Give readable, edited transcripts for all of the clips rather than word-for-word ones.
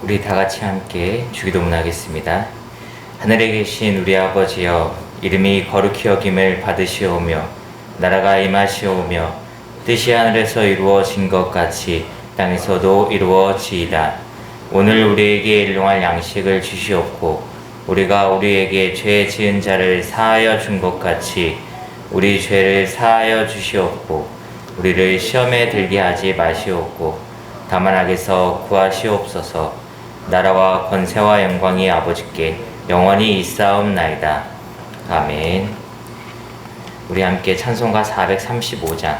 우리 다 같이 함께 주기도문 하겠습니다. 하늘에 계신 우리 아버지여, 이름이 거룩히 여김을 받으시오며 나라가 임하시오며 뜻이 하늘에서 이루어진 것 같이 땅에서도 이루어지이다. 오늘 우리에게 일용할 양식을 주시옵고 우리가 우리에게 죄 지은 자를 사하여 준 것 같이 우리 죄를 사하여 주시옵고 우리를 시험에 들게 하지 마시옵고 다만 악에서 구하시옵소서. 나라와 권세와 영광이 아버지께 영원히 있사옵나이다. 아멘. 우리 함께 찬송가 435장,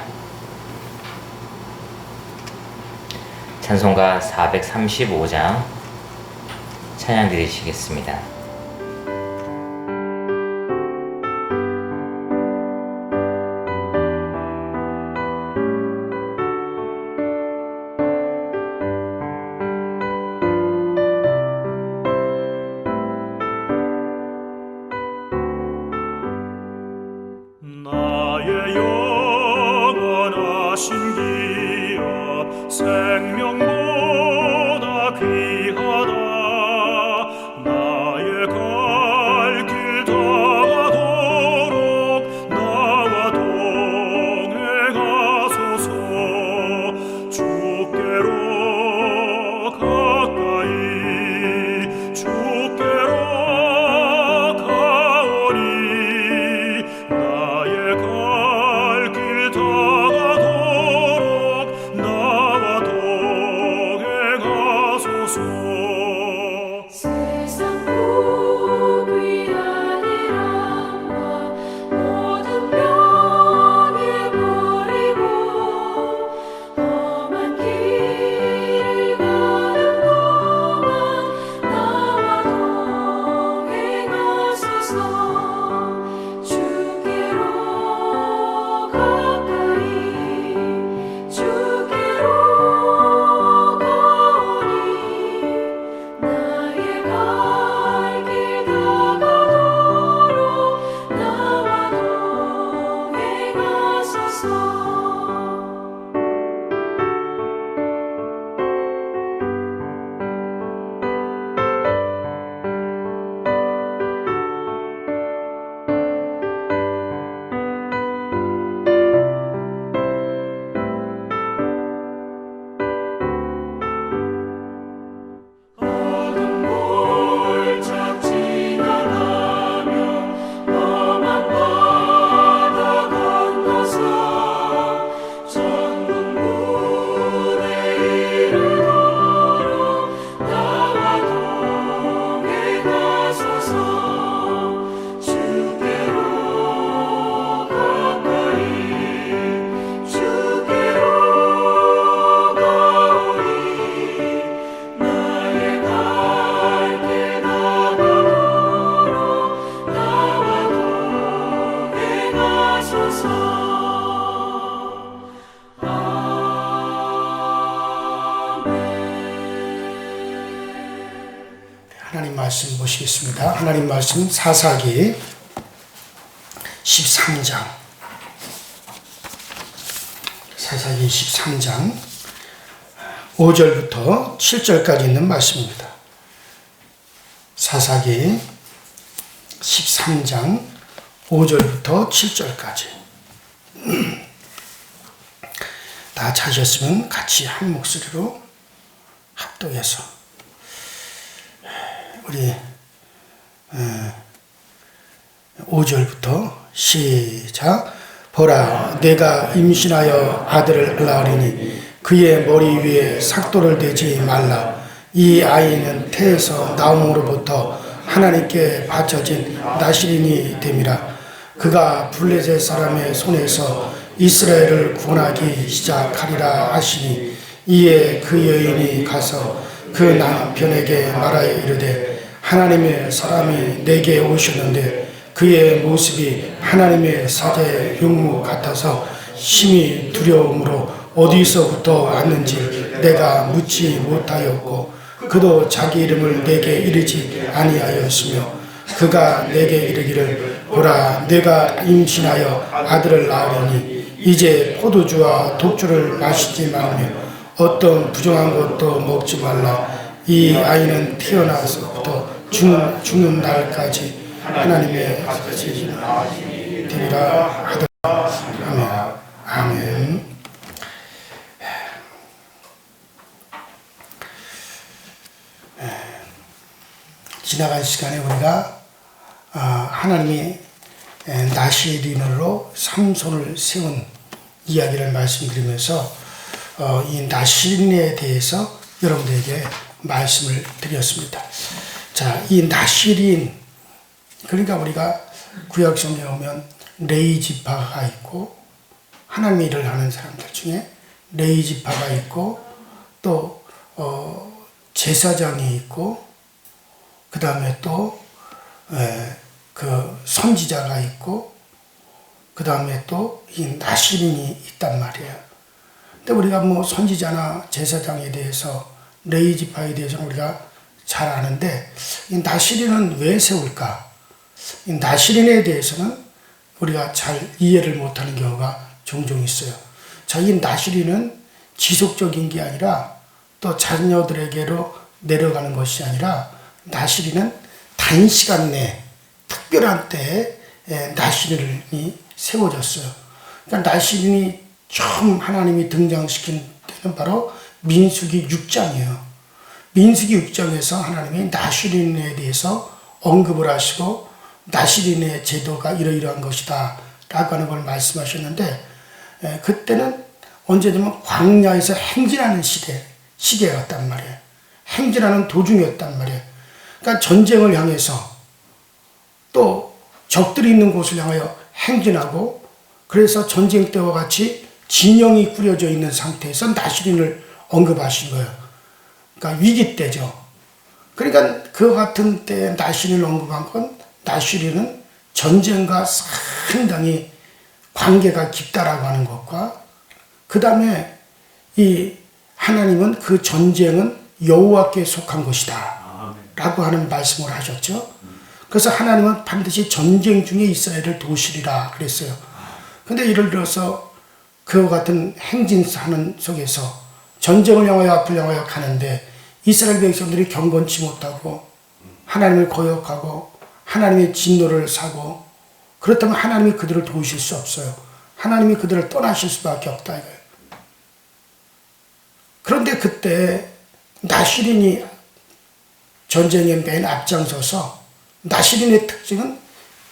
찬송가 435장 찬양 드리시겠습니다. 나의 영원하신 기업 생명보다 귀하다. 나의 갈 길 다가도록 나와 동행하소서. 주께로 가까이 주께로 가오니 나의 갈 길 다가도록 나와 동행하소서. 세상 복이 아니란다. 모든 병에 버리고 험한 길을 가는 동안 나와 동행하소서. 주께로 가까이 주께로 가오니 나의 갈 길 다가도록 나와 동행하소서. 어둠 골짝 지나가며 험한 바다 건너서 전국 물에 이르도록 나와 동행하소서. 주께로 가까이 주께로 가오니 나의 갈 길 다가도록 나와 동행하소서. 하나님 말씀 보시겠습니다. 하나님 말씀 사사기 13장, 사사기 13장 5절부터 7절까지 있는 말씀입니다. 사사기 13장 5절부터 7절까지 다 찾으셨으면 같이 한 목소리로 합독해서 우리 5절부터 시작. 보라, 내가 임신하여 아들을 낳으리니 그의 머리 위에 삭도를 대지 말라. 이 아이는 태에서 나옴으로부터 하나님께 바쳐진 나실인이 됨이라. 그가 블레셋 사람의 손에서 이스라엘을 구원하기 시작하리라 하시니 이에 그 여인이 가서 그 남편에게 말하여 이르되 하나님의 사람이 내게 오셨는데 그의 모습이 하나님의 사자의 용모 같아서 심히 두려움으로 어디서부터 왔는지 내가 묻지 못하였고 그도 자기 이름을 내게 이르지 아니하였으며 그가 내게 이르기를 보라, 내가 임신하여 아들을 낳으리니 이제 포도주와 독주를 마시지 말며 어떤 부정한 것도 먹지 말라. 이 아이는 태어나서부터 죽는 날까지 하나님의 아들이 되리라 하더라. 아멘. 아멘. 지나간 시간에 우리가 하나님이 나시린으로 삼손을 세운 이야기를 말씀드리면서 이 나시린에 대해서 여러분들에게 말씀을 드렸습니다. 자, 이 나시린, 그러니까 우리가 구약 성경에 오면 레위 지파가 있고 하나님의 일을 하는 사람들 중에 레위 지파가 있고 또 제사장이 있고 그 다음에 또 그 선지자가 있고 그 다음에 또 이 나시린이 있단 말이에요. 근데 우리가 뭐 선지자나 제사장에 대해서 레위 지파에 대해서 우리가 잘 아는데 이 나시린은 왜 세울까? 이 나시린에 대해서는 우리가 잘 이해를 못하는 경우가 종종 있어요. 자, 이 나시린은 지속적인 게 아니라 또 자녀들에게로 내려가는 것이 아니라 나시린은 단시간 내에 특별한 때에 나시린이 세워졌어요. 그러니까 나시린이 처음 하나님이 등장시킨 때는 바로 민수기 6장이에요. 민수기 6장에서 하나님이 나시린에 대해서 언급을 하시고 나시린의 제도가 이러이러한 것이다 라고 하는 걸 말씀하셨는데 그때는 언제냐면 광야에서 행진하는 시대였단 말이에요. 행진하는 도중이었단 말이에요. 그러니까 전쟁을 향해서 또 적들이 있는 곳을 향하여 행진하고 그래서 전쟁 때와 같이 진영이 꾸려져 있는 상태에서 나시린을 언급하신 거예요. 그러니까 위기 때죠. 그러니까 그 같은 때에 나시린을 언급한 건 나시린은 전쟁과 상당히 관계가 깊다라고 하는 것과 그 다음에 이 하나님은 그 전쟁은 여호와께 속한 것이다 라고 하는 말씀을 하셨죠. 그래서 하나님은 반드시 전쟁 중에 이스라엘을 도우시리라 그랬어요. 근데 예를 들어서 그와 같은 행진하는 속에서 전쟁을 향하여 앞을 향하여 가는데 이스라엘 백성들이 경건치 못하고 하나님을 거역하고 하나님의 진노를 사고 그렇다면 하나님이 그들을 도우실 수 없어요. 하나님이 그들을 떠나실 수밖에 없다 이거예요. 그런데 그때 나시린이 전쟁에 맨 앞장서서 나시린의 특징은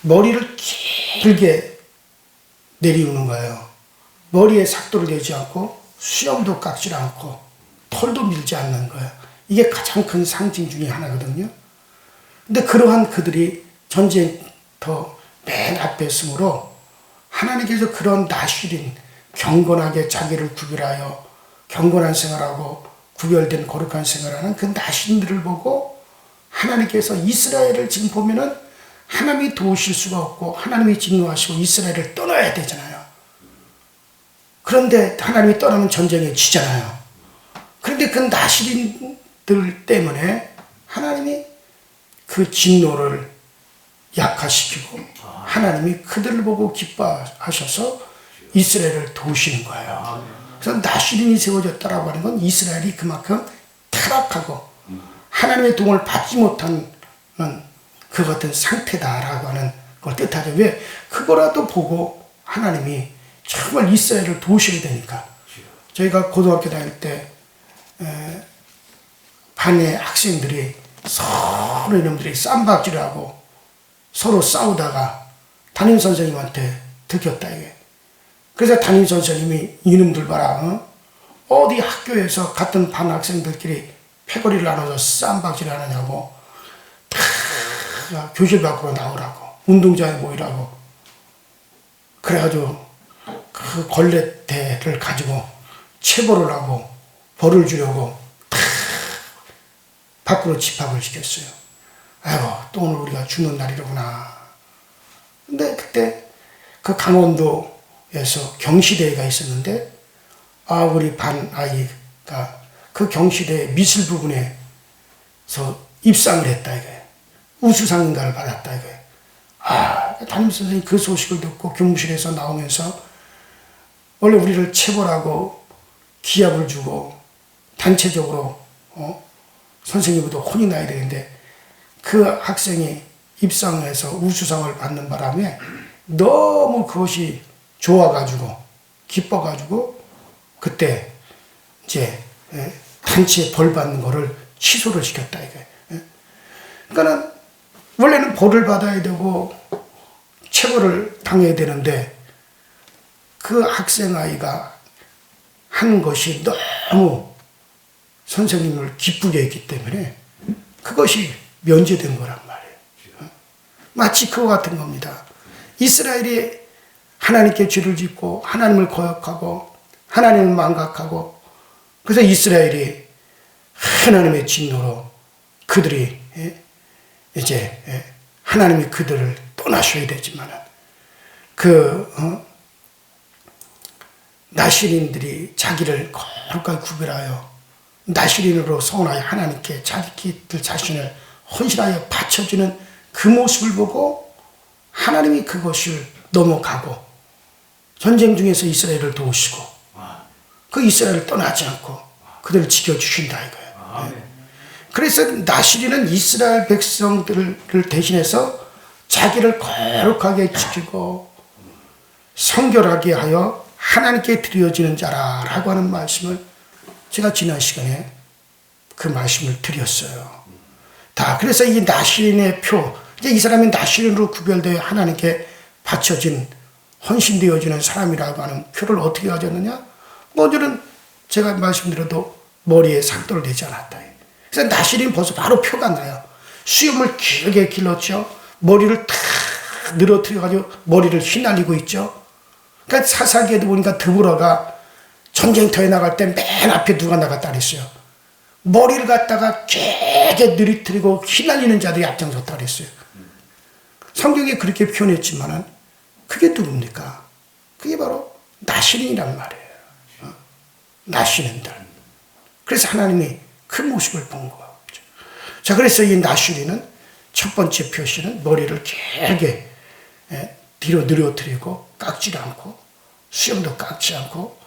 머리를 길게 내리우는 거예요. 머리에 삭도를 내지 않고 수염도 깎지 않고 털도 밀지 않는 거예요. 이게 가장 큰 상징 중에 하나거든요. 근데 그러한 그들이 전쟁터 맨 앞에 있으므로 하나님께서 그런 나시린 경건하게 자기를 구별하여 경건한 생활하고 구별된 거룩한 생활하는 그 나시린들을 보고 하나님께서 이스라엘을 지금 보면은 하나님이 도우실 수가 없고 하나님이 진노하시고 이스라엘을 떠나야 되잖아요. 그런데 하나님이 떠나면 전쟁에 지잖아요. 그런데 그 나시린들 때문에 하나님이 그 진노를 약화시키고 하나님이 그들을 보고 기뻐하셔서 이스라엘을 도우시는 거예요. 그래서 나시린이 세워졌다라고 하는 건 이스라엘이 그만큼 타락하고 하나님의 도움을 받지 못하는 그 같은 상태다라고 하는 걸 뜻하죠. 왜? 그거라도 보고 하나님이 정말 이스라엘을 도우셔야 되니까. 저희가 고등학교 다닐 때 반의 학생들이 서로 이놈들이 쌈박질을 하고 서로 싸우다가 담임선생님한테 들켰다 이게. 그래서 담임선생님이 이놈들 봐라. 어디 학교에서 같은 반 학생들끼리 패거리를 나눠서 쌈박질 하느냐고 다 교실 밖으로 나오라고 운동장에 모이라고 그래가지고 그 걸레대를 가지고 체벌을 하고 벌을 주려고 다 밖으로 집합을 시켰어요. 아이고 또 오늘 우리가 죽는 날이로구나. 근데 그때 그 강원도에서 경시대회가 있었는데 우리 반 아이가 그 경시대 미술 부분에서 입상을 했다 이거예요. 우수상인가를 받았다 이거예요. 담임선생님이 그 소식을 듣고 교무실에서 나오면서 원래 우리를 체벌하고 기합을 주고 단체적으로 선생님보다 혼이 나야 되는데 그 학생이 입상해서 우수상을 받는 바람에 너무 그것이 좋아가지고 기뻐가지고 그때 이제 단체에 벌 받는 거를 취소를 시켰다 이거예요. 그러니까는 원래는 벌을 받아야 되고 체벌을 당해야 되는데 그 학생 아이가 한 것이 너무 선생님을 기쁘게 했기 때문에 그것이 면제된 거란 말이에요. 마치 그와 같은 겁니다. 이스라엘이 하나님께 죄를 짓고 하나님을 거역하고 하나님을 망각하고 그래서 이스라엘이 하나님의 진노로 그들이 이제 하나님이 그들을 떠나셔야 되지만 나시린들이 자기를 거룩하게 구별하여 나시린으로 서원하여 하나님께 자기들 자신을 헌신하여 바쳐주는 그 모습을 보고 하나님이 그것을 넘어가고 전쟁 중에서 이스라엘을 도우시고 그 이스라엘을 떠나지 않고 그들을 지켜주신다 이거예요. 그래서 나시린은 이스라엘 백성들을 대신해서 자기를 거룩하게 지키고 성결하게 하여 하나님께 드려지는 자라라고 하는 말씀을 제가 지난 시간에 그 말씀을 드렸어요. 그래서 이 나시린의 표, 이제 이 사람이 나시린으로 구별되어 하나님께 바쳐진 헌신되어지는 사람이라고 하는 표를 어떻게 가졌느냐? 먼저는 제가 말씀드려도 머리에 삭도를 내지 않았다. 그래서 나시린 벌써 바로 표가 나요. 수염을 길게 길렀죠. 머리를 탁 늘어뜨려가지고 머리를 휘날리고 있죠. 그러니까 사사기에도 보니까 드보라가 전쟁터에 나갈 때 맨 앞에 누가 나갔다 그랬어요. 머리를 갖다가 길게 늘어뜨리고 휘날리는 자들이 앞장섰다 그랬어요. 성경에 그렇게 표현했지만은 그게 누굽니까? 그게 바로 나시린이란 말이에요. 나시린들. 그래서 하나님이 그 모습을 본 거죠. 자, 그래서 이 나시린은 첫 번째 표시는 머리를 길게 뒤로 늘어뜨리고 깎지 않고 수염도 깎지 않고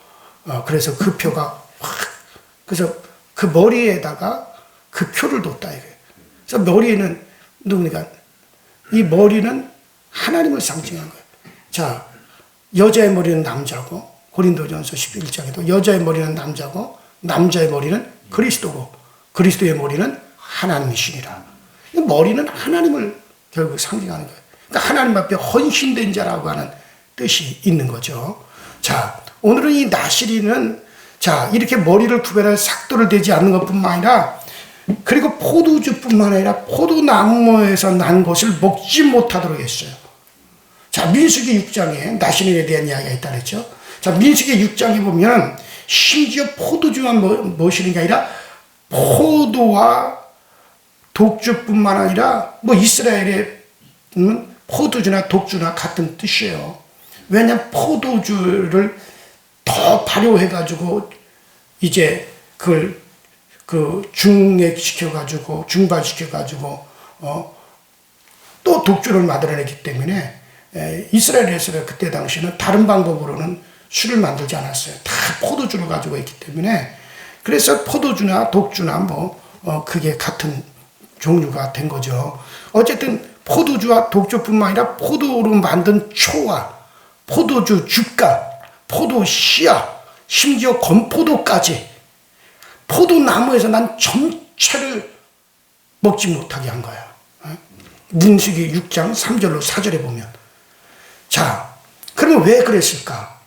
그래서 그 표가 확 그래서 그 머리에다가 그 표를 뒀다 이거예요. 그래서 머리에는 누굽니까? 이 머리는 하나님을 상징한 거예요. 자, 여자의 머리는 남자고 고린도전서 11장에도 여자의 머리는 남자고 남자의 머리는 그리스도고 그리스도의 머리는 하나님이시니라. 머리는 하나님을 결국 상징하는 거예요. 그러니까 하나님 앞에 헌신된 자라고 하는 뜻이 있는 거죠. 자, 오늘은 이 나시린은 자, 이렇게 머리를 구별할 삭도를 대지 않는 것뿐만 아니라 그리고 포도주뿐만 아니라 포도나무에서 난 것을 먹지 못하도록 했어요. 자, 민수기 6장에 나시린에 대한 이야기가 있다 그랬죠. 자, 민수기 6장에 보면 심지어 포도주만 모시는 게 아니라 포도와 독주뿐만 아니라 이스라엘의 포도주나 독주나 같은 뜻이에요. 왜냐하면 포도주를 더 발효해가지고 이제 그걸 중액시켜가지고 중발시켜가지고 또 독주를 만들어내기 때문에 이스라엘에서 그때 당시에는 다른 방법으로는 술을 만들지 않았어요. 다 포도주를 가지고 있기 때문에 그래서 포도주나 독주나 그게 같은 종류가 된 거죠. 어쨌든 포도주와 독주뿐만 아니라 포도로 만든 초와 포도주 주가, 포도 씨앗, 심지어 건포도까지 포도나무에서 난 전체를 먹지 못하게 한 거야. 민수기 6장 3절로 4절에 보면. 자, 그러면 왜 그랬을까?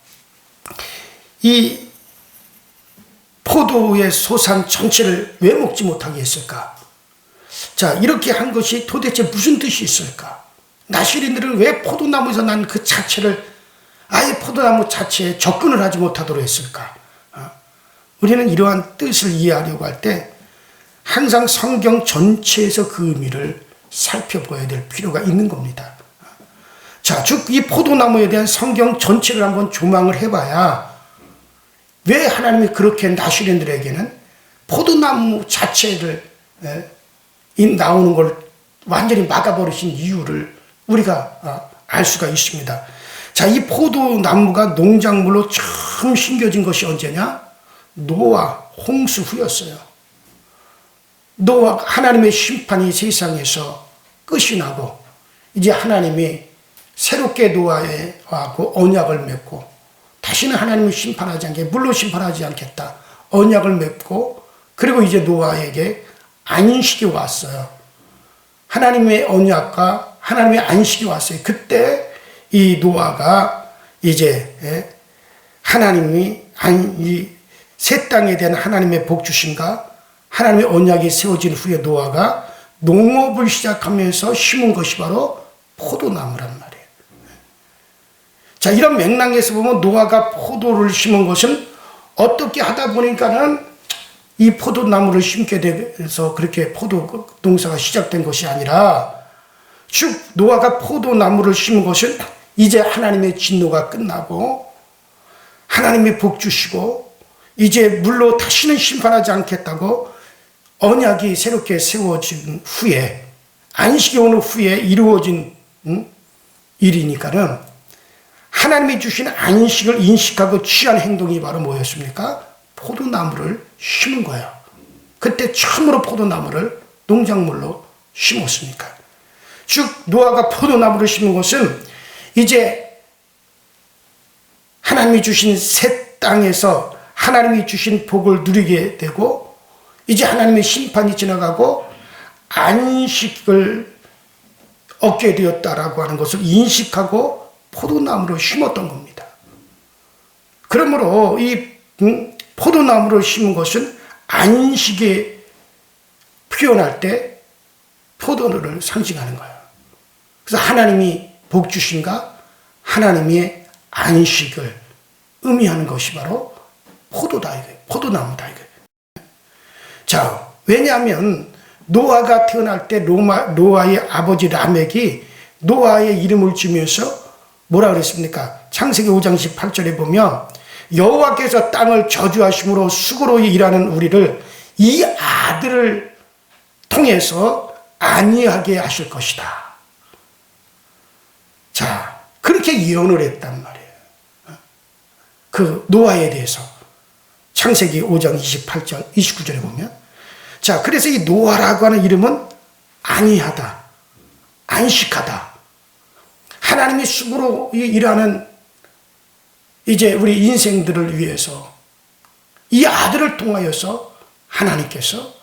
이 포도의 소산 전체를 왜 먹지 못하게 했을까? 자, 이렇게 한 것이 도대체 무슨 뜻이 있을까? 나시린들은 왜 포도나무에서 난 그 자체를 아예 포도나무 자체에 접근을 하지 못하도록 했을까? 우리는 이러한 뜻을 이해하려고 할 때 항상 성경 전체에서 그 의미를 살펴봐야 될 필요가 있는 겁니다. 자, 즉 이 포도나무에 대한 성경 전체를 한번 조망을 해봐야 왜 하나님이 그렇게 나시린들에게는 포도나무 자체를 나오는 걸 완전히 막아버리신 이유를 우리가 알 수가 있습니다. 자, 이 포도나무가 농작물로 처음 심겨진 것이 언제냐? 노아 홍수 후였어요. 노아 하나님의 심판이 세상에서 끝이 나고 이제 하나님이 새롭게 노아하고 언약을 맺고 다시는 하나님을 심판하지 않게 물로 심판하지 않겠다 언약을 맺고 그리고 이제 노아에게 안식이 왔어요. 하나님의 언약과 하나님의 안식이 왔어요. 그때 이 노아가 이제 하나님이 이 새 땅에 대한 하나님의 복 주심과 하나님의 언약이 세워진 후에 노아가 농업을 시작하면서 심은 것이 바로 포도나무란 말이에요. 자, 이런 맥락에서 보면 노아가 포도를 심은 것은 어떻게 하다 보니까는 이 포도나무를 심게 돼서 그렇게 포도 농사가 시작된 것이 아니라 즉 노아가 포도나무를 심은 것은 이제 하나님의 진노가 끝나고 하나님이 복 주시고 이제 물로 다시는 심판하지 않겠다고 언약이 새롭게 세워진 후에 안식이 오는 후에 이루어진 일이니까는 하나님이 주신 안식을 인식하고 취한 행동이 바로 뭐였습니까? 포도나무를 심은 거예요. 그때 처음으로 포도나무를 농작물로 심었으니까. 즉 노아가 포도나무를 심은 것은 이제 하나님이 주신 새 땅에서 하나님이 주신 복을 누리게 되고 이제 하나님의 심판이 지나가고 안식을 얻게 되었다라고 하는 것을 인식하고 포도나무를 심었던 겁니다. 그러므로 이 포도나무를 심은 것은 안식에 표현할 때 포도를 상징하는 거예요. 그래서 하나님이 복 주신가 하나님의 안식을 의미하는 것이 바로 포도다 이거예요. 포도나무다 이거예요. 자, 왜냐하면 노아가 태어날 때 노아의 아버지 라멕이 노아의 이름을 지면서 뭐라 그랬습니까? 창세기 5장 18절에 보면 여호와께서 땅을 저주하심으로 수고로 일하는 우리를 이 아들을 통해서 안위하게 하실 것이다. 자, 그렇게 예언을 했단 말이에요. 그 노아에 대해서 창세기 5장 28절 29절에 보면 자, 그래서 이 노아라고 하는 이름은 안위하다, 안식하다. 하나님이 수고로 일하는 이제 우리 인생들을 위해서 이 아들을 통하여서 하나님께서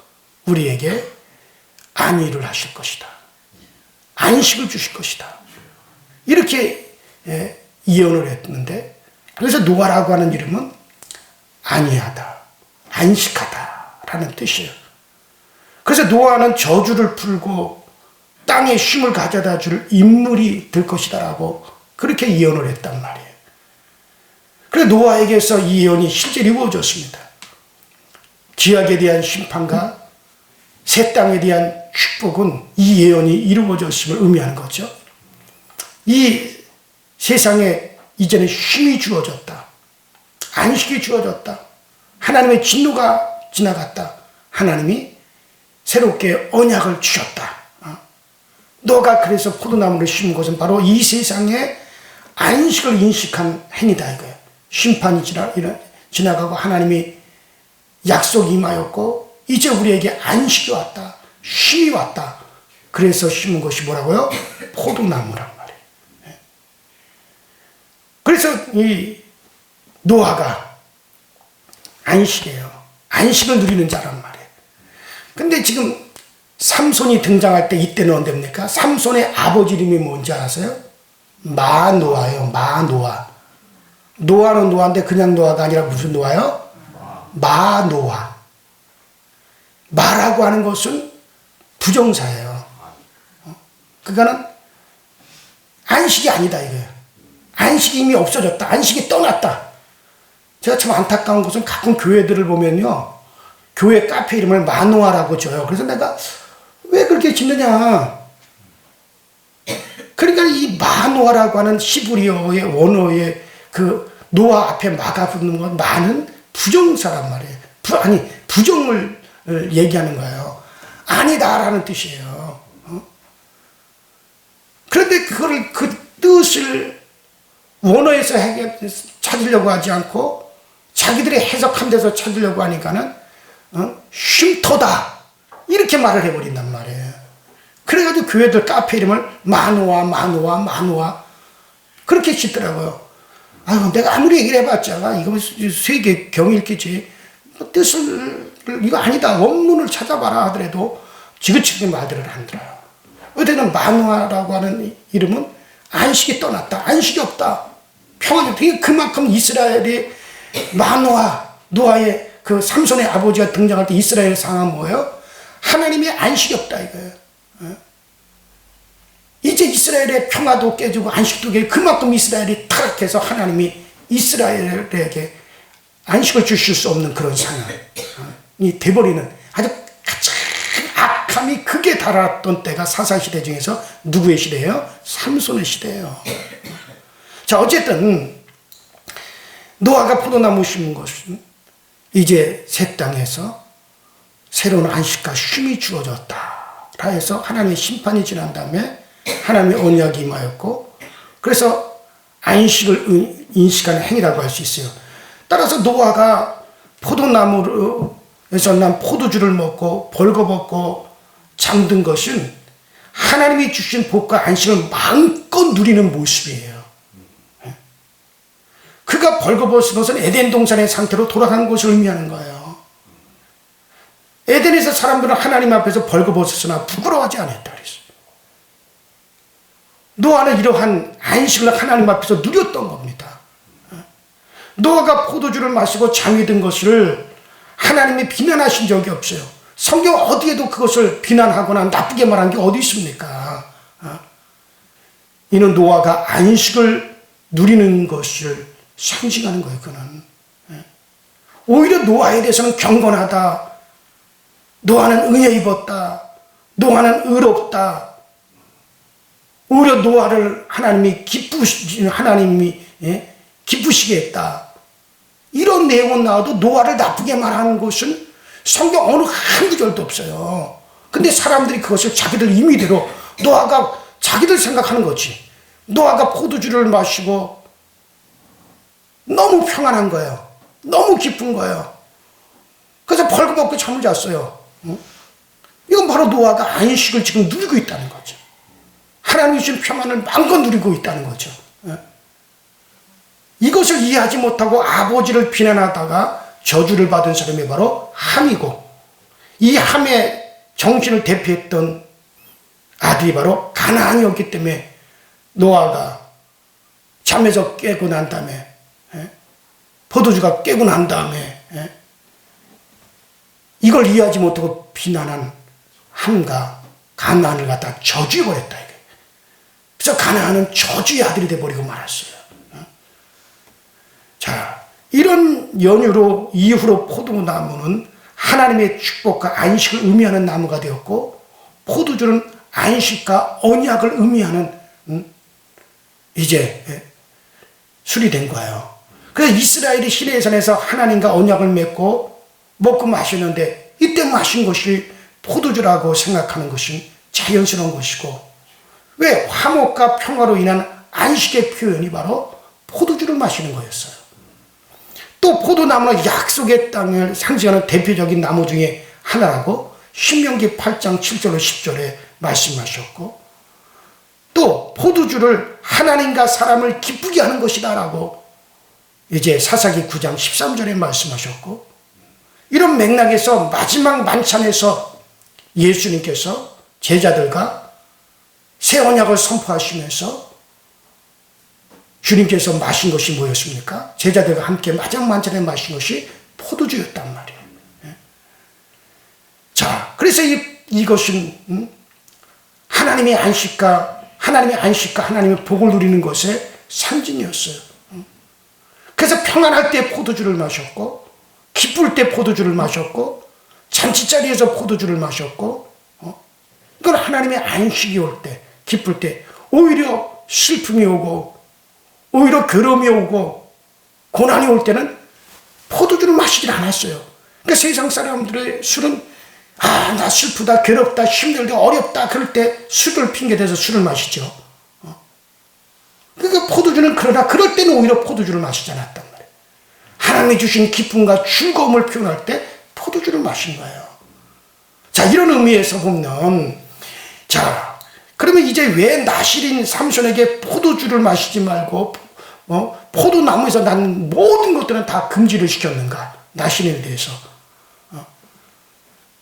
우리에게 안위를 하실 것이다. 안식을 주실 것이다. 이렇게 예언을 했는데 그래서 노아라고 하는 이름은 안위하다, 안식하다라는 뜻이에요. 그래서 노아는 저주를 풀고 땅에 쉼을 가져다 줄 인물이 될 것이다라고 그렇게 예언을 했단 말이에요. 그래서 노아에게서 이 예언이 실제 이루어졌습니다. 기약에 대한 심판과 새 땅에 대한 축복은 이 예언이 이루어졌음을 의미하는 거죠. 이 세상에 이제는 쉼이 주어졌다. 안식이 주어졌다. 하나님의 진노가 지나갔다. 하나님이 새롭게 언약을 주셨다. 너가 그래서 포도나무를 심은 것은 바로 이 세상에 안식을 인식한 행위다 이거예요. 심판이 지나가고 하나님이 약속이 임하였고 이제 우리에게 안식이 왔다. 쉼이 왔다. 그래서 심은 것이 뭐라고요? 포도나무란 말이에요. 그래서 이 노아가 안식이에요. 안식을 누리는 자란 말이에요. 근데 지금 삼손이 등장할 때 이때는 언제입니까? 삼손의 아버지 이름이 뭔지 아세요? 마노아예요. 마노아. 노아는 노아인데 그냥 노아가 아니라 무슨 노아요? 마노아. 마라고 하는 것은 부정사예요. 그거는 안식이 아니다 이거예요. 안식이 이미 없어졌다. 안식이 떠났다. 제가 참 안타까운 것은 가끔 교회들을 보면요. 교회 카페 이름을 마노아라고 줘요. 그래서 내가 왜 그렇게 짓느냐. 그러니까 이 마노아라고 하는 시브리어의 원어의 그 노아 앞에 마가 붙는 건 마는 부정사란 말이에요. 부정을 얘기하는 거예요. 아니다라는 뜻이에요. 그런데 그걸 그 뜻을 원어에서 찾으려고 하지 않고 자기들이 해석한 데서 찾으려고 하니까는 쉼터다 이렇게 말을 해버린단 말이에요. 그래가지고 교회들 카페 이름을 마노아 그렇게 짓더라고요. 아유, 내가 아무리 얘기를 해봤자 이거 세계 경일기지 뜻을 이거 아니다 원문을 찾아봐라 하더라도 지긋지긋 말들을 안 들어요. 어디는 마노아라고 하는 이름은 안식이 떠났다, 안식이 없다, 평안이 없다. 그만큼 이스라엘이 노아의 그 삼손의 아버지가 등장할 때 이스라엘 상황은 뭐예요? 하나님의 안식이 없다 이거예요. 이제 이스라엘의 평화도 깨지고 안식도 깨지고 그만큼 이스라엘이 타락해서 하나님이 이스라엘에게 안식을 주실 수 없는 그런 상황이 돼버리는 아주 가장 악함이 극에 달았던 때가 사사시대 중에서 누구의 시대예요? 삼손의 시대예요. 자, 어쨌든 노아가 포도나무 심은 것은 이제 새 땅에서 새로운 안식과 쉼이 주어졌다 해서 하나님의 심판이 지난 다음에 하나님의 언약이 임하였고, 그래서 안식을 인식하는 행위라고 할 수 있어요. 따라서 노아가 포도나무에서 난 포도주를 먹고 벌거벗고 잠든 것은 하나님이 주신 복과 안식을 마음껏 누리는 모습이에요. 그가 벌거벗은 것은 에덴 동산의 상태로 돌아간 것을 의미하는 거예요. 에덴에서 사람들은 하나님 앞에서 벌거벗었으나 부끄러워하지 않았다 그랬어요. 노아는 이러한 안식을 하나님 앞에서 누렸던 겁니다. 노아가 포도주를 마시고 잠이 든 것을 하나님이 비난하신 적이 없어요. 성경 어디에도 그것을 비난하거나 나쁘게 말한 게 어디 있습니까? 이는 노아가 안식을 누리는 것을 상징하는 거예요. 그는 오히려 노아에 대해서는 경건하다, 노아는 은혜 입었다, 노아는 의롭다, 오히려 노아를 하나님이 기쁘시게 했다. 이런 내용은 나와도 노아를 나쁘게 말하는 것은 성경 어느 한 구절도 없어요. 근데 사람들이 그것을 자기들 임의대로 노아가 자기들 생각하는 거지. 노아가 포도주를 마시고 너무 평안한 거예요. 너무 기쁜 거예요. 그래서 벌거벗고 잠을 잤어요. 이건 바로 노아가 안식을 지금 누리고 있다는 거죠. 하나님이 주신 평안을 마음껏 누리고 있다는 거죠. 이것을 이해하지 못하고 아버지를 비난하다가 저주를 받은 사람이 바로 함이고, 이 함의 정신을 대표했던 아들이 바로 가나안이었기 때문에 노아가 잠에서 깨고 난 다음에, 포도주가 깨고 난 다음에 이걸 이해하지 못하고 비난한 함과 가나안을 갖다 저주해버렸다. 그래서 가나안은 저주의 아들이 돼버리고 말았어요. 자, 이런 연유로 이후로 포도나무는 하나님의 축복과 안식을 의미하는 나무가 되었고, 포도주는 안식과 언약을 의미하는 이제 술이 된 거예요. 그래서 이스라엘이 시내산에서 하나님과 언약을 맺고 먹고 마셨는데, 이때 마신 것이 포도주라고 생각하는 것이 자연스러운 것이고, 왜? 화목과 평화로 인한 안식의 표현이 바로 포도주를 마시는 거였어요. 또 포도나무는 약속의 땅을 상징하는 대표적인 나무 중에 하나라고 신명기 8장 7절로 10절에 말씀하셨고, 또 포도주를 하나님과 사람을 기쁘게 하는 것이다 라고 이제 사사기 9장 13절에 말씀하셨고, 이런 맥락에서 마지막 만찬에서 예수님께서 제자들과 새 언약을 선포하시면서 주님께서 마신 것이 뭐였습니까? 제자들과 함께 마지막 만찬에 마신 것이 포도주였단 말이에요. 자, 그래서 이것은 하나님의 안식과 하나님의 복을 누리는 것의 상징이었어요. 그래서 평안할 때 포도주를 마셨고, 기쁠 때 포도주를 마셨고, 잔치자리에서 포도주를 마셨고, 이건 하나님의 안식이 올 때, 기쁠 때, 오히려 슬픔이 오고, 오히려 괴로움이 오고, 고난이 올 때는 포도주를 마시질 않았어요. 그러니까 세상 사람들의 술은, 나 슬프다, 괴롭다, 힘들다, 어렵다, 그럴 때 술을 핑계대서 술을 마시죠. 그러니까 포도주는 그러나 그럴 때는 오히려 포도주를 마시지 않았단 말이에요. 하나님이 주신 기쁨과 즐거움을 표현할 때 포도주를 마신 거예요. 자, 이런 의미에서 보면, 자, 그러면 이제 왜 나실인 삼손에게 포도주를 마시지 말고 포도나무에서 난 모든 것들은 다 금지를 시켰는가? 나실인에 대해서.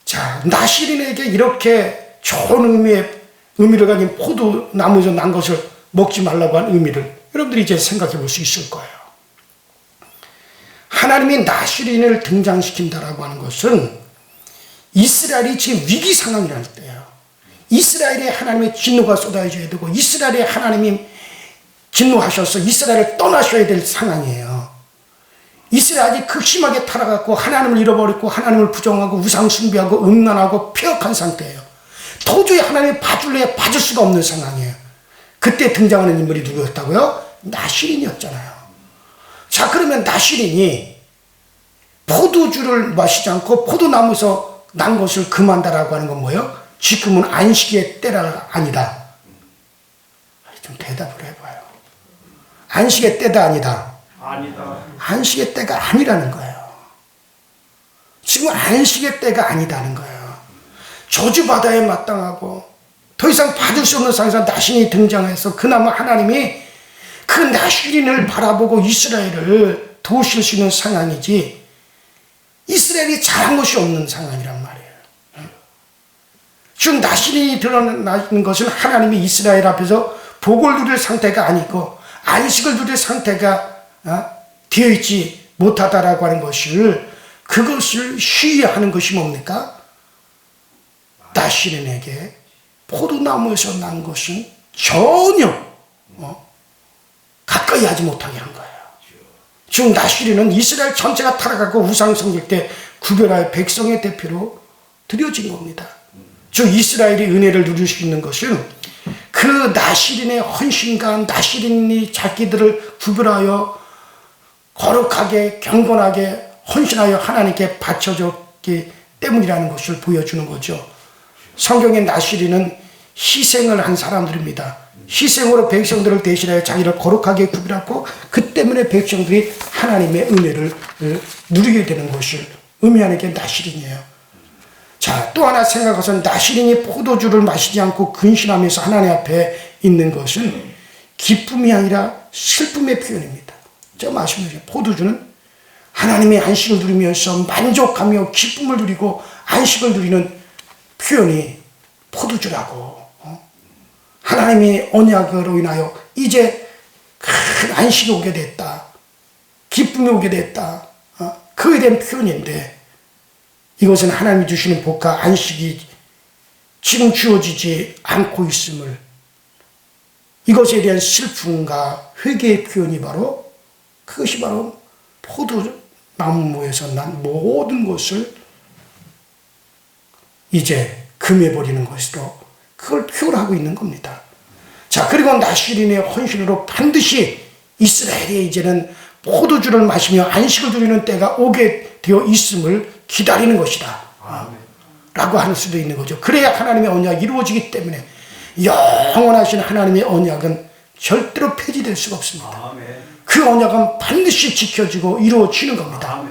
자, 나실인에게 이렇게 좋은 의미를 가진 포도나무에서 난 것을 먹지 말라고 한 의미를 여러분들이 이제 생각해 볼 수 있을 거예요. 하나님이 나실인을 등장시킨다라고 하는 것은 이스라엘이 지금 위기 상황이랄 때예요. 이스라엘에 하나님의 진노가 쏟아져야 되고 이스라엘에 하나님이 진노하셔서 이스라엘을 떠나셔야 될 상황이에요. 이스라엘이 극심하게 타락하고 하나님을 잃어버렸고 하나님을 부정하고 우상 숭배하고 음란하고 폐역한 상태예요. 도저히 하나님이 봐줄 수가 없는 상황이에요. 그때 등장하는 인물이 누구였다고요? 나실인이었잖아요. 자, 그러면 나실인이 포도주를 마시지 않고 포도나무에서 난 것을 금한다라고 하는 건 뭐예요? 지금은 안식의 때가 아니다. 좀 대답을 해봐요. 안식의 때가 아니다. 아니다. 안식의 때가 아니라는 거예요. 지금 안식의 때가 아니다는 거예요. 저주바다에 마땅하고 더 이상 받을 수 없는 상황에서 나실인이 등장해서 그나마 하나님이 그 나실인을 바라보고 이스라엘을 도우실 수 있는 상황이지 이스라엘이 잘한 것이 없는 상황이란 말이에요. 지금 나실인이 드러나는 것은 하나님이 이스라엘 앞에서 복을 누릴 상태가 아니고 안식을 누릴 상태가 되어 있지 못하다라고 하는 것을 그것을 시위하는 것이 뭡니까? 나실인에게 포도나무에서 난 것은 전혀 가까이 하지 못하게 한 거예요. 지금 나실인은 이스라엘 전체가 타락하고 우상 섬길 때 구별하여 백성의 대표로 드려진 겁니다. 즉 이스라엘이 은혜를 누릴 수 있는 것은 그 나실인의 헌신과 나실인이 자기들을 구별하여 거룩하게 경건하게 헌신하여 하나님께 바쳐졌기 때문이라는 것을 보여주는 거죠. 성경의 나실인은 희생을 한 사람들입니다. 희생으로 백성들을 대신하여 자기를 거룩하게 구별하고 그 때문에 백성들이 하나님의 은혜를 누리게 되는 것을 의미하는 게 나실인이에요. 자, 또 하나 생각해서 나실인이 포도주를 마시지 않고 근신하면서 하나님 앞에 있는 것은 기쁨이 아니라 슬픔의 표현입니다. 제가 말씀드린 포도주는 하나님의 안식을 누리면서 만족하며 기쁨을 누리고 안식을 누리는 표현이 포도주라고. 하나님의 언약으로 인하여 이제 큰 안식이 오게 됐다. 기쁨이 오게 됐다. 그에 대한 표현인데 이것은 하나님이 주시는 복과 안식이 지금 주어지지 않고 있음을 이것에 대한 슬픔과 회개의 표현이 바로 그것이 바로 포도나무에서 난 모든 것을 이제 금해버리는 것으로 그걸 표현하고 있는 겁니다. 자, 그리고 나실인의 헌신으로 반드시 이스라엘이 이제는 포도주를 마시며 안식을 누리는 때가 오게 되어 있음을 기다리는 것이다. 라고 할 수도 있는 거죠. 그래야 하나님의 언약이 이루어지기 때문에 영원하신 하나님의 언약은 절대로 폐지될 수가 없습니다. 그 언약은 반드시 지켜지고 이루어지는 겁니다.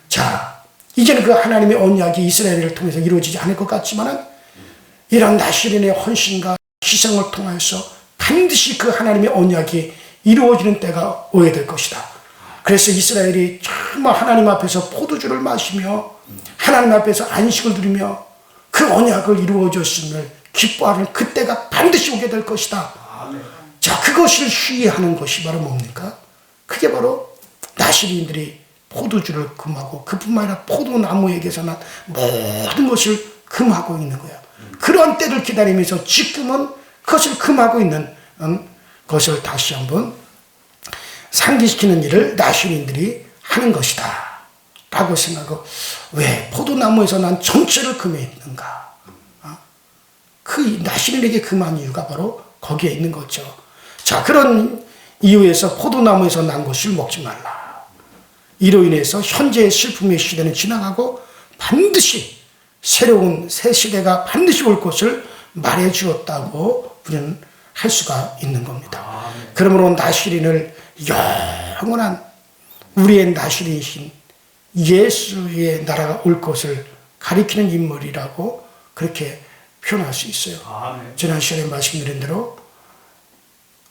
자, 이제는 그 하나님의 언약이 이스라엘을 통해서 이루어지지 않을 것 같지만은 이런 나실인의 헌신과 희생을 통해서 반드시 그 하나님의 언약이 이루어지는 때가 오게 될 것이다. 그래서 이스라엘이 정말 하나님 앞에서 포도주를 마시며 하나님 앞에서 안식을 누리며 그 언약을 이루어졌음을 기뻐하는 그때가 반드시 오게 될 것이다. 자, 그것을 시위하는 것이 바로 뭡니까? 그게 바로 나실인들이 포도주를 금하고 그뿐만 아니라 포도나무에게서 난 모든 것을 금하고 있는 거예요. 그런 때를 기다리면서 지금은 그것을 금하고 있는 것을 다시 한번 상기시키는 일을 나실인들이 하는 것이다 라고 생각하고 왜 포도나무에서 난 전체를 금했는가? 그 나실인에게 금한 이유가 바로 거기에 있는 거죠. 자, 그런 이유에서 포도나무에서 난 것을 먹지 말라. 이로 인해서 현재의 슬픔의 시대는 지나가고 반드시 새로운 새 시대가 반드시 올 것을 말해 주었다고 우리는 할 수가 있는 겁니다. 그러므로 나실인을 영원한 우리의 나실이신 예수의 나라가 올 것을 가리키는 인물이라고 그렇게 표현할 수 있어요. 지난 시간에 말씀드린 대로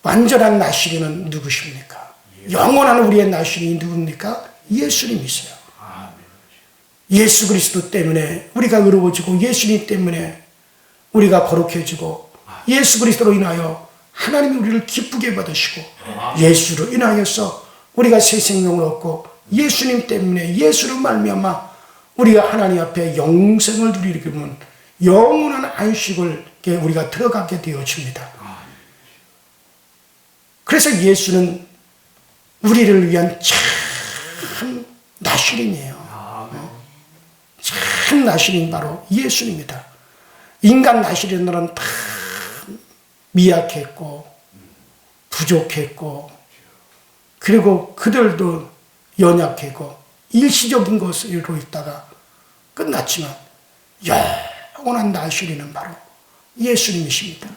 완전한 나시린은 누구십니까? 영원한 우리의 나시린이 누굽니까? 예수님이세요. 예수 그리스도 때문에 우리가 의로워지고 예수님 때문에 우리가 거룩해지고 예수 그리스도로 인하여 하나님이 우리를 기쁘게 받으시고 예수로 인하여서 우리가 새 생명을 얻고 예수님 때문에 예수로 말미암아 우리가 하나님 앞에 영생을 누리게 되면 영원한 안식을 우리가 들어가게 되어집니다. 그래서 예수는 우리를 위한 참 나시린이에요. 참 나시린 바로 예수님입니다. 인간 나시린들은 다 미약했고 부족했고 그리고 그들도 연약했고 일시적인 것으로 있다가 끝났지만 영원한 나시린은 바로 예수님이십니다.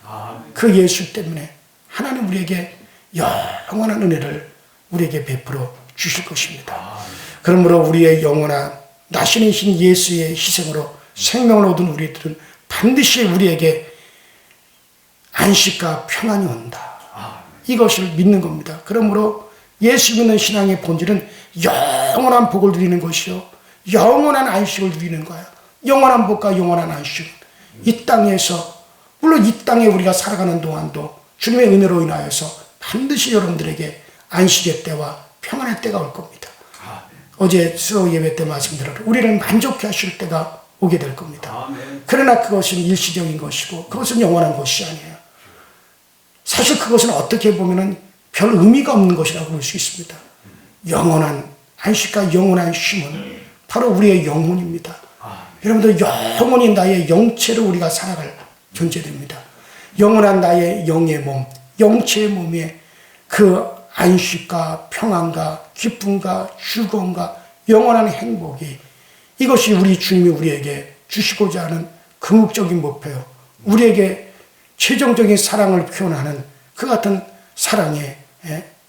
그 예수 때문에 하나님 우리에게 영원한 은혜를 우리에게 베풀어 주실 것입니다. 그러므로 우리의 영원한 나시린이신 예수의 희생으로 생명을 얻은 우리들은 반드시 우리에게 안식과 평안이 온다. 이것을 믿는 겁니다. 그러므로 예수 믿는 신앙의 본질은 영원한 복을 누리는 것이요 영원한 안식을 누리는 거야. 영원한 복과 영원한 안식. 이 땅에서 물론 이 땅에 우리가 살아가는 동안도 주님의 은혜로 인하여서 반드시 여러분들에게 안식의 때와 평안의 때가 올 겁니다. 어제 수요 예배 때 말씀드렸죠. 우리를 만족해 하실 때가 오게 될 겁니다. 그러나 그것은 일시적인 것이고 그것은 영원한 것이 아니에요. 사실 그것은 어떻게 보면 별 의미가 없는 것이라고 볼 수 있습니다. 영원한 안식과 영원한 쉼은 바로 우리의 영혼입니다. 여러분들 영원히 나의 영체로 우리가 살아갈 존재됩니다. 영원한 나의 영의 몸, 영체의 몸에 그 안식과 평안과 기쁨과 즐거움과 영원한 행복이 이것이 우리 주님이 우리에게 주시고자 하는 궁극적인 목표요. 우리에게 최종적인 사랑을 표현하는 그 같은 사랑의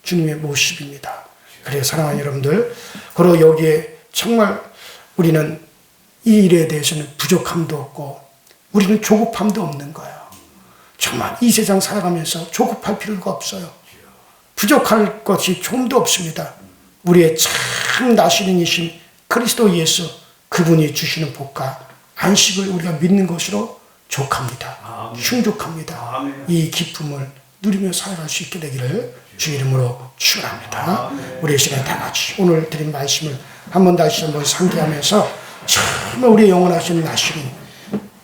주님의 모습입니다. 그래서 사랑하는 여러분들, 그리고 여기에 정말 우리는 이 일에 대해서는 부족함도 없고 우리는 조급함도 없는 거예요. 정말 이 세상 살아가면서 조급할 필요가 없어요. 부족할 것이 좀도 없습니다. 우리의 참 나시린이신 그리스도 예수 그분이 주시는 복과 안식을 우리가 믿는 것으로 족합니다. 충족합니다. 이 기쁨을 누리며 살아갈 수 있게 되기를 주 이름으로 축원합니다. 우리 시간에 다 같이 오늘 드린 말씀을 다시 한번 상기하면서 정말 우리의 영원하신 나시린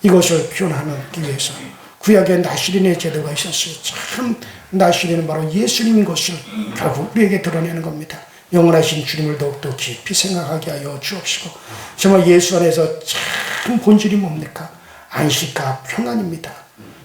이것을 표현하기 위해서 구약의 나시린의 제도가 있었어요. 참 나시린은 바로 예수님인 것을 결국 우리에게 드러내는 겁니다. 영원하신 주님을 더욱더 깊이 생각하게 하여 주옵시고 정말 예수 안에서 참 본질이 뭡니까? 안식과 평안입니다.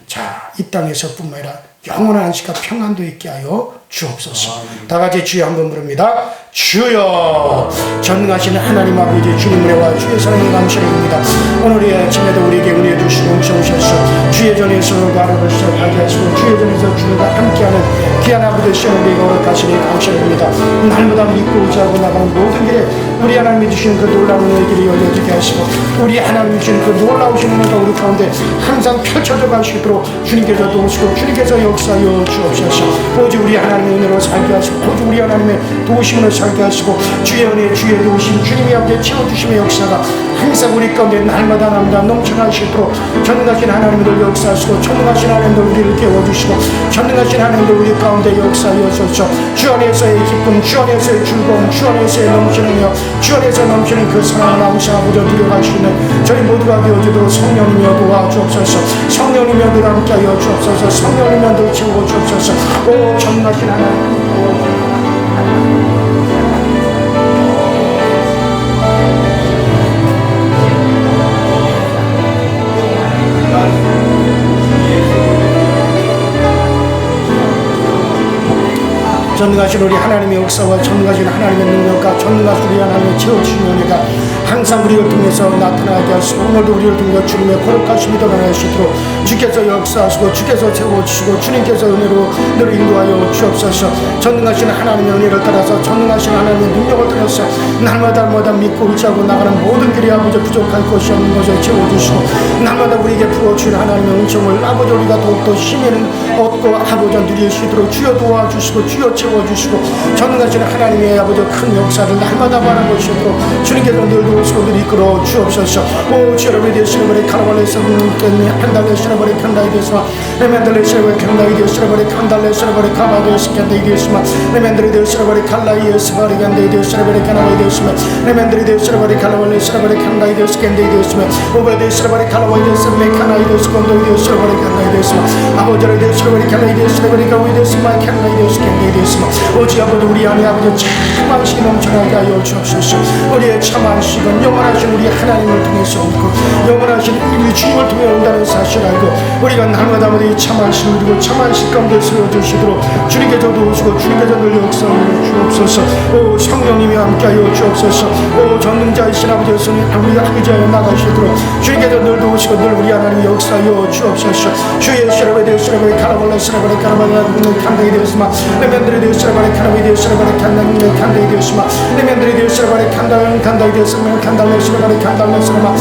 자, 이 땅에서 뿐만 아니라 영원한 안식과 평안도 있게 하여 주옵소서. 다 같이 주여 한번 부릅니다. 주여, 전능하신 하나님 아버지 주님 은혜와 주의 사랑에 감사드립니다. 오늘의 아침에도 우리에게 은혜 주시고 오셔서 주의 전에서 나라를 시작하게 하시고 주의 전에서 주님과 함께하는 귀한 아버지 시험을 우리가 오락하시니 감사드립니다. 날마다 믿고 의지하고 나가는 모든 길에 우리 하나님이 주시는 그 놀라운 은혜길이 열려지게 하시고 우리 하나님이 주시는 그 놀라우신 은혜가 우리 가운데 항상 펼쳐져 가시도록 주님께서 도우시고 주님께서 역사하여 주옵소서. 오직 우리 하나님의 은혜로 살게 하시고 오직 우리 하나님의 도우심으로 살게 하시고 주의 은혜 주의 도우심 주님이 함께 채워주심의 역사가 항상 우리 가운데 날마다 넘쳐나시도록 전능하신 하나님들 역사하시고 전능하신 하나님들 우리를 깨워주시고 전능하신 하나님들 우리 가운데 역사하여 주옵소서. 주 안에서의 기쁨 주 안에서의 즐거움 주 안에서의 넘치는 영 주 안에서 넘치는 그 사랑을 항상 아버지와 누려갈 수 있는 저희 모두가 되어주도록 성령이며 도와주옵소서. 성령이며 늘 함께하여 주옵소서. 성령이며 늘 채워 주옵소서. 오 전능하신 하나님 전능하신 우리 하나님의 역사와 전능하신 하나님의 능력과 전능하신 우리 하나님의 채워주신 은혜가 항상 우리를 통해서 나타나게 하시고 오늘도 우리를 통해 주님의 거룩하심이 드러나시도록 주께서 역사하시고 주께서 세워주시고 주님께서 은혜로 늘 인도하여 주옵소서. 전능하신 하나님의 은혜를 따라서 전능하신 하나님의 능력을 따라서 날마다 믿고 의지하고 나가는 모든 길이 아버지 부족할 것이 없는 것을 채워주시고 날마다 우리에게 부어주신 하나님의 은총을 아버지 우리가 더욱더 힘에는 얻고 아버지 누리시도록 주여 도와주시고 주여 채워주시고 전능하신 하나님의 아버지 큰 역사를 날마다 바라보시도록 주님께서 늘 도우시고 늘 이끌어 주옵소서. 오 주여러분이 되시는 카라발레스 한달레 시라버리 칸다이 되시마 레멘들레 시라버리 칸다이 되시라버리 칸달레 시라버리 카마데 시간데이 되시마 레멘들이 되시라버리 칼라이 시바리 간데이 되시라버리 카나이 되시마 레멘들이 되시라버리 칼라발레 시라버리 칸다이 되시간데이 되시마 오베데 시라버리 칼라이 되시마 카나이 되시건도이 되시라버리 칸다이 되시마 아버지를 되시라버리 칸다이 되시라버리 카나이 되시마 칸다이 되시간데이 되시마 오지 아버지 우리 안에 아버지 참만식이 넘쳐나게 하여 주옵소서. 우리의 참만식은 영원하신 우리 하나님을 통해서 오고 영원하신 우리 주님을 통해 온다는 사실 알고 우리가 날마다 우리 참만식을 누리고 참만식 가운데 세워주시도록 주님께서 도우시고 주님께서 늘 역사하여 주옵소서. 오 성령님이 함께하여 주옵소서. 오 전능자이신 아버지의 손에 우리가 함께하여 나가시도록 주님께서 늘 도우시고 늘 우리 하나님이 역사하여 주옵소서. 주의 시라베 되시라베 카라발레 시라베 카라발레 칸데이 되시마 레멘들이 되시라베 카라베 되시라베 칸데이 되시마 레멘들이 되시라베 칸다이 되시마 칸달레 시라베 칸달레 시라마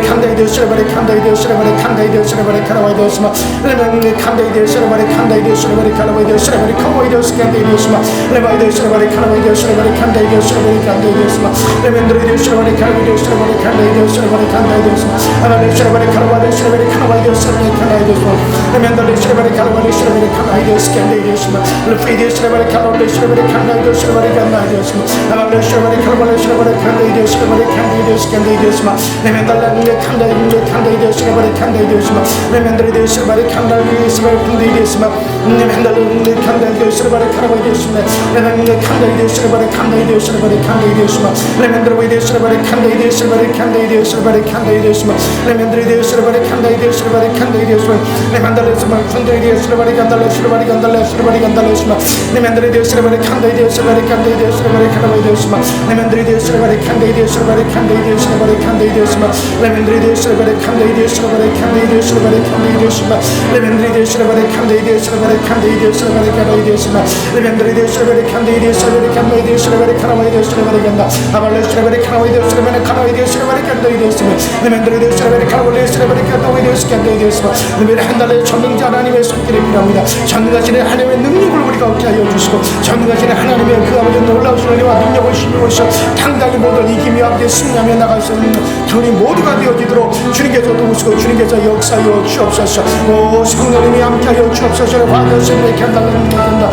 칸데이 되시라베 칸데이 되시라베 칸데이 되시라베 카라바이 되시마 레멘 칸데이 되시라베 칸데이 되시라베 카라바이 되시라베 카바이 되시간데이 되시마 레바이 되시라베 카라바이 되시라베 칸데이 되시라베 칸데이 되시마 레멘들이 되시라베 카라바이 되시라베 칸데이 되시라베 칸데이 되시마 아나레 시라베 카라바이 되시라베 카라바이 되시라베 칸데이 되시마 레멘들이 시라베 카라바이 되시라베 칸데이 되시간데이 되시마 레페이 되시라베 카라바이 되시라베 칸데이 되시라베 칸데이 되시마 아나레 시라베 카라바이 시라베 칸데이 되시라베 칸데이 되시간데이 되시마 레멘달레 칸데이 되시라베 칸데이 되시마 레멘들이 되시라베 칸데이 되시라베 칸데이 되시마 레멘달레 칸데이 되시라베 카라바이 되시마 레멘달레 칸데이 되시라베 칸데이 되시라베 칸데이 되시마 레멘들이 되시라베 칸데이 되시라베 칸데이 되시라베 칸데이 되시마 레멘들이 되시라베 칸데이 되시라베 칸데이 되시마 레멘달레 칸데이 되시라베 칸달레 시라베 칸달레 시라베 칸달레 시마 레멘들이 되시라베 칸데이 되시라베 칸데이 되시라베 카라바이 되시마 레멘들이 되시라베 칸데이 되시라베 칸데이 되시라베 칸데이 되시마 레멘들이 되시라베 칸데이 되시라베 칸데이 되시라베 칸데이 되시마 레멘들이 되시라베 칸데이 되시라베 칸데이 되시라베 칸데이 되시마 레멘들이 되시라베 칸데이 되시라베 칸데이 되시라베 카라바이 되시라베 간다 아발레 시라베 카라바이 되시라베 카라바이 되시라베 칸데이 되시마 레멘들이 되시라베 카라바이 되시라베 칸데이 되시간데이 되시마 레멘 한달에 전능자 하나님의 손길이 필요합니다. 전능하신 하나님의 능력을 우리가 얻게 하여 주시고 전능하신 하나님의 그 아버지 놀라우신 은혜와 능력을 힘입으셔 당당히 모든 이기며 아버지 승리하며 나갈 수 있는 우리 모두가 되어지도록 주님께서 도우시고 주님께서 역사하여 주옵소서. 오 성령님이 함께하여 주옵소서. 받으시는 캔달라는 건다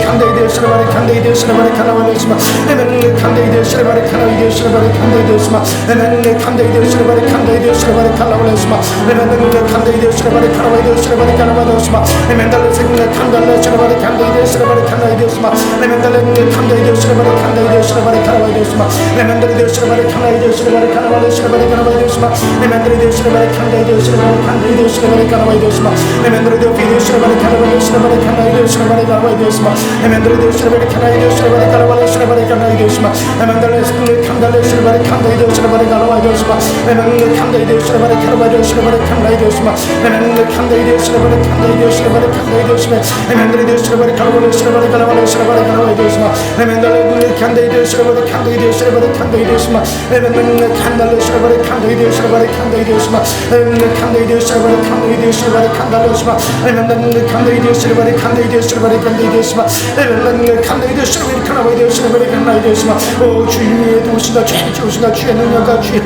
칸데이 되시라바리 칸데이 되시라바리 카나바리 시마 레멘 칸데이 되시라바리 칸데이 되시라바리 칸데이 되시마 레멘 칸데이 되시라바리 칸데이 되시라바리 카나바리 시마 레멘 칸데이 되시라바리 카나바리 되시라바리 카나바리 시마 레멘 달레 칸달레 시라바리 칸데이 되시라바리 칸데이 되시마 레멘 달레 칸데이 되시라바리 칸데이 되시라바리 카나바리 되시마 레멘 달레 되시라바리 칸데이 되시라바리 카나바리 시라바리 카나바리 되시마 레멘 달레 되시라바리 칸데이 되시라바리 칸데이 되시라바리 카나바리 되시마 레멘 달레 되시라바리 카나바리 시라바리 칸데이 되시라바리 카나바리 되시마 레멘 달레 되시라바리 칸데이 되시라바리 카나바리 시라바리 칸데이 되시마 레멘 달레 칸달레 시라바리 칸데이 되시라바리 카나바리 되시마 레멘 칸데이 되시라바리 카나바리 시라바리 칸데이 되시마 레멘 칸데이 되시라바리 칸데이 되시라바리 칸데이 되시마 레멘 달레 되시라바리 카나바리 시라바리 카나바리 시라바리 카나바리 되시마 레멘 달레 칸데이 되시라바리 칸데이 되시라바리 칸데이 되시마 레멘 칸달레 시라바리 칸데이 되시라바리 칸데이 되시마 레멘 칸데이 되시라바리 칸데이 되시라바리 칸달레 시마 레멘 칸데이 되시라바리 칸데이 되시라바리 칸데이 되시마 레멘 칸데이 되시라바리 카나바리 되시라바리 칸데이 되시마 오 주님의 도우시다 주의 주시다 주의 능력과 주의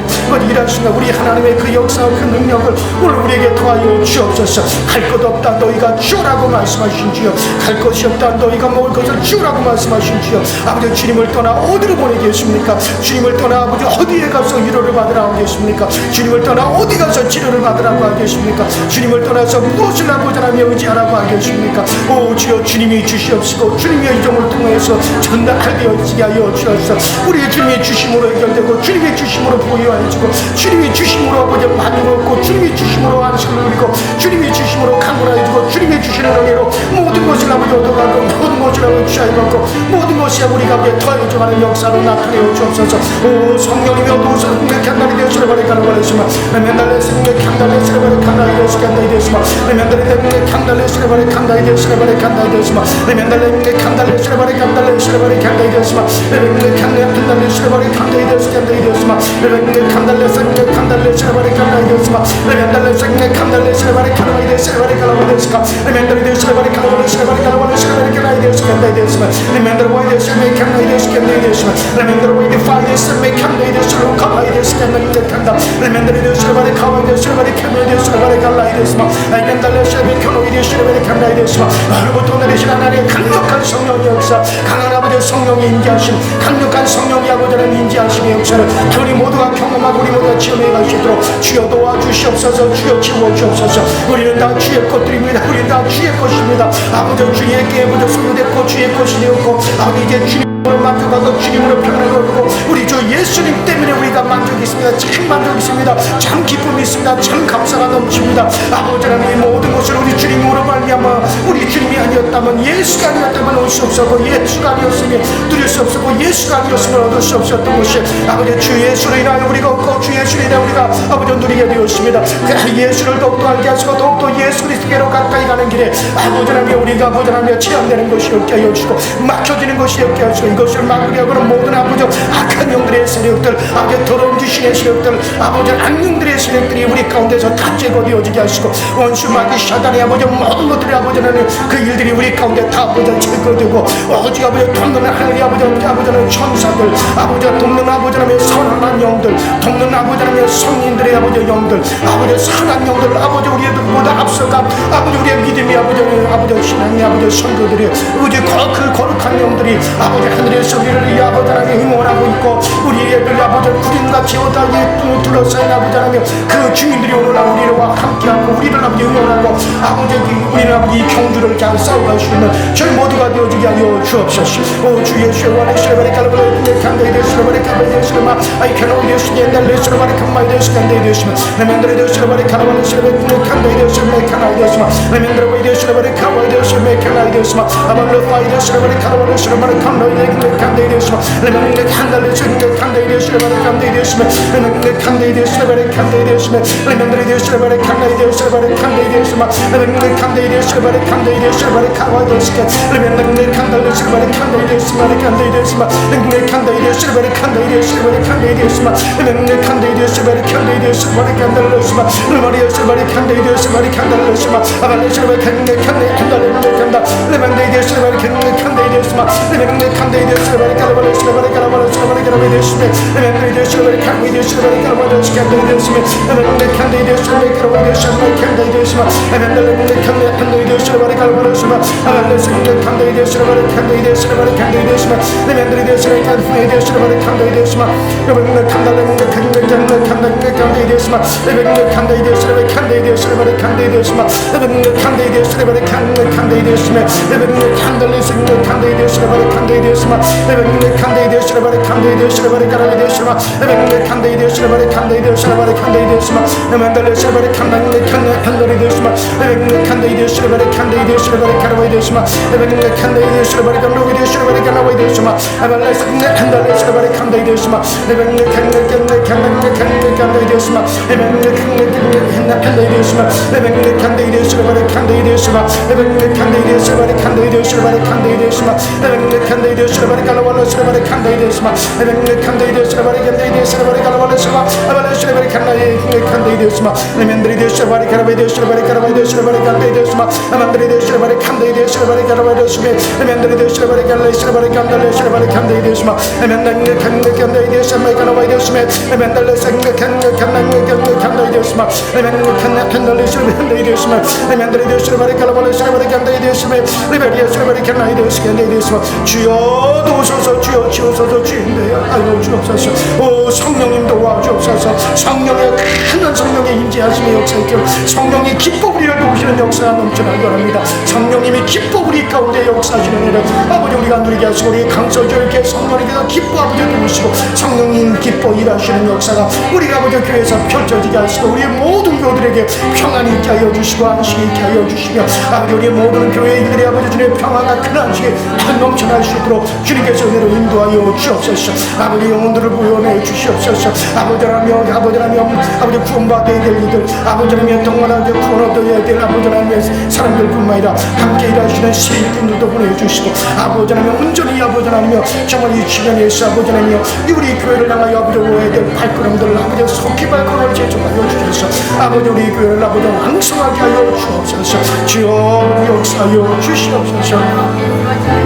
일하시다 우리 하나님의 그 역사와 그 능력을 오늘 우리에게 더하여 주옵소서. 할 것 없다 너희가 주라고 말씀하신 주여 갈 것이 없다 너희가 먹을 것을 주라고 말씀하신 주여 아버지 주님을 떠나 어디로 보내겠습니까? 주님을 떠나 아버지 어디에 가서 위로를 받으라고 하겠습니까? 주님을 떠나 어디 가서 치료를 받으라고 하겠습니까? 주님을 떠나서 무엇을 하고자 하며 의지하라고 하겠습니까? 오 주여 주님이 주시옵시고 주님의 이정을 통해서 전달하게 하여 주옵소서. 우리의 주님의 주심으로 해결되고 주님의 주심으로 보유하여지고 주님의 주심으로 아버지 만족을 얻고 주님의 주심으로 안식을 누리고 주님의 주심으로 강건하여지고 주님의 주시는 은혜로 모든 것을 아버지 얻어가고 모든 것을 아버지 취하여갖고 모든 것이 우리가 더해져가는 역사로 나타내어 주옵소서. 오 오 성령님이 어두워서 캔달이 되시려 버리 가라버리시마 맨달레 생각 캔달레 시려 버리 캔달이 되시 캔달이 되시마 맨달레 때문에 캔달레 시려 버리 캔달이 되시려 버리 캔달이 되시마 맨달레 캔달레 시려 버리 캔달레 시려 버리 캔달이 되시마 맨달레 캔달레 시려 버리 캔달이 되시 캔달이 되시마 맨달레 캔달레 생각 캔달레 시려 버리 캔달이 되시마 맨달레 생각 캔달레 시려 버리 캔달이 되시 버리 가라버리 되시마 맨달레 되시 버리 가라버리 시려 버리 가라버리 시려 버리 캔달이 되시 캔달이 되시마 맨달레 와이 되시 캔달이 되시 캔달이 되시마 맨달레 와이 디파이 되시 캔달이 되시 가라이 되시 캔달이 된다 맨달레 되시 버리 가와이 되시 버리 캔달이 되시 버리 갈라이 되시마 맨달레 시려 버리 캔달이 되시 버리 캔달이 되시마 오늘부터 내리신 하나님의 강력한 성령의 역사 강한 아버지의 성령의 인지하심 강력한 성령의 아버지의 인지하심의 역사를 우리 모두가 경험하고 우리 모두가 체험해 갈 수 있도록 주여 도와주시옵소서 주여 지워주옵소서 우리는 다 주의 것들입니다 우리는 다 주의 것입니다 아버지 주의 깨부터 소유됐고 주의 것이 되었고 아버지 이제 주님으로 만족하고 주님으로 평안을 얻고 우리 주 예수님 때문에 우리가 만족이 있습니다 참 만족이 있습니다 참 기쁨이 있습니다 참 감사가 넘칩니다 아버지 하나님 이 모든 것을 우리 주님으로 말미암아 우리 주님이 아니었다면 예수가 아니었다면 올 수 없었고 예수가 아니었으면 누릴 수 없었고 예수가 아니었으면 얻을 수 없었던 것이 아버지 주 예수로 인하여 우리가 얻고 주 예수로 인하여 우리가 아버지 누리게 되었습니다 그 예수를 더욱더 알게 하시고 더욱더 예수 그리스도께로 가까이 가는 길에 아버지 하나님 우리가 아버지 하나님 체험되는 것이 없게 하여 주시고 막혀지는 것이 없게 하시고 이것을 막으려고는 모든 아버지 악한 영들의 세력들 아버지 더러운 귀신의 세력들 아버지 악령들의 세력들이 우리 가운데서 다 제거되어지게 하시고 원수 마귀 사단의 아버지 모든 것들이 아버지 하나님 그 일들이 우리 가운데 다 아버지 제거되고 오직 아버지 돕는 하늘의 아버지 하나님 천사들 아버지가 돕는 아버지 하나님의 선한 영들 돕는 아버지 하나님의 성인들의 아버지 영들 아버지 선한 영들 아버지 우리보다 앞서간 아버지 우리의 믿음이 아버지 신앙의 아버지 선교들이 아버지 그 거룩한 영들이 아버지 하늘에서 우리를 이 아버지 하나님 응원하고 있고 우리의 아버지 구린같이 오다에 둘러싸인 아버지 하나님 그 주민들이 오늘날 우리와 함께하고 우리를 아버지 응원하고 아버지 우리는 아버지 이 경주를 잘 싸워갈 수 있는 저희 모두가 되어주게 하여 주옵소서 오 주 예수의 원의 시레바리 칼바리 칸데이 데시레바리 칼바리 데시레마 아이 캐노이 데시 옛날 데시레바리 칸마이 데시 칸데이 데시마 레멘드레 데시레바리 칼바리 시레바리 칸데이 데시레마 칸아이 데시마 레멘드레 와이 데시레바리 칼바리 데시레마 칸아이 데시마 아발로 파이 데시레바리 칼바리 시레바리 칸노이 칸데이 데시마 레멘드레 칸달레 시레바리 칸데이 데시레바리 칸데이 데시마 레멘드레 칸데이 데시레바리 칸데이 데시마 레멘드레 데시레바리 칸데이 데시레바리 칸데이 데시마 레멘드레 칸데이 데시레바리 칸데이 데시레바리 카와이 데시마 레멘드레 칸달레 시레바리 칸데이 데시마 칸데이 데시마 레멘드레 칸데이 데시레바리 칸데이 데시레바리 칸데이 데시마 레멘드레 칸데이 데시레바리 칸데이 데시레바리 칸데이 데시마 레마리아 시레바리 칸데이 데시레바리 칸데이 데시마 아발레 시레바리 칸데이 칸데이 칸다 레멘드레 데시레바리 칸데이 데시마 레멘드레 칸데이 데시레바리 칼바리 시레바리 칼바리 시레바리 칼바리 데시마 레멘드레 데시레바리 칸데이 데시레바리 칼바리 시레바리 데시마 레멘드레 칸데이 데시레바리 칼바리 데시마 칸데이 데시마 레멘드레 칸데이 데시레바리 칼바리 시레바 아발레 시레바리 칸데이 데시레바리 칸데이 데시레바리 칸데이 데시마 레멘드레 데시레바리 칸데이 데시레바리 칸데이 데시마 레멘드레 칸데이 칸데이 데시마 레멘드레 칸데이 데시레바리 칸데이 데시레바리 칸데이 데시마 레멘드레 칸데이 데시레바리 칸데이 데시마 레멘드레 칸데이 데시레바리 칸데이 데시레바리 칸데이 데시마 레멘드레 칸데이 데시레바리 칸데이 데시레바리 칸데이 데시마 레멘드레 칸데이 데시레바리 칸데이 데시레바리 칸데이 데시마 레멘드레 시레바리 칸데이 데시마 레멘드레 칸데이 데시레바리 칸데이 데시레바리 칸데이 데시마 레멘드레 칸데이 데시레바리 칸데이 데시레바리 칸데이 데시마 아발레 칸데이 시레바리 칸데이 데시마 레멘드레 칸데이 데시마 레멘드레 칸데이 데시마 레멘드레 칸데이 데시레바리 칸데이 데시마 레멘드레 칸데이 데시레바리 칸데이 데시레바리 칸데이 데시마 레멘드레 칸데이 데시레바리 칼바리 시레바리 칸데이 데시마 레멘드레 칸데이 데시레바리 칸데이 데시레바리 칼바리 시레바 아발레 시레바리 칸데이 데시마 레멘드레 데시레바리 칼바리 데시레바리 칼바리 데시레바리 칸데이 데시마 레멘드레 데시레바리 칸데이 데시레바리 칼바리 데시마 레멘드레 데시레바리 칸데이 시레바리 칸데이 시레바리 칸데이 데시마 레멘드레 칸데이 데시마 칼바리 데시마 레멘드레 칸데이 데시마 레멘드레 칸데이 시레바리 데시마 레멘드레 데시레바리 칼바리 시레바리 칸데이 데시마 레멘드레 시레바리 칸데이 데시마 주여 도우소서 주여 지우소서 주인되여 알려 주옵소서 오 성령님 도와주옵소서 성령의 큰 성령의 임재하심의 역사이죠. 성령이 기뻐 우리를 도우시는 역사가 넘쳐나기 바랍니다. 성령님이 기뻐 우리 가운데 역사하시는 일을 아버지 우리가 누리게 하시고 우리 강서주님께 성령님께서 기뻐 아버지 도우시고 성령님 기뻐 일하시는 역사가 우리가 아버지 교회에서 펼쳐지게 하시고 우리 모든 교들에게 평안이 있게 하여 주시고 안식이 있게 하여 주시며 아버지 우리 모든 교회 일들이 아버지 주님의 평안과 큰 안식이 넘쳐날 수 있도록 주님께서 은혜로 인도하여 주옵소서. 아버지 영혼들을 구원해 주시옵소서. 아버지라며 아버지 구원받아야 될 이들 아버지라며 동원하게 구원 얻어야 될 아버지라며 사람들뿐만 아니라 함께 일하시는 세일분들도 보내주시고 아버지라며 온전히 아버지라며 정말 이 주변에서 아버지라며 우리 교회를 향하여 아버지 오해야 될 발걸음들을 아버지 속히 발걸음을 제정하여 주셔서 아버지 우리 교회를 아버지 왕성하게 하여 주옵소서. 주여 역사하여 주시옵소서.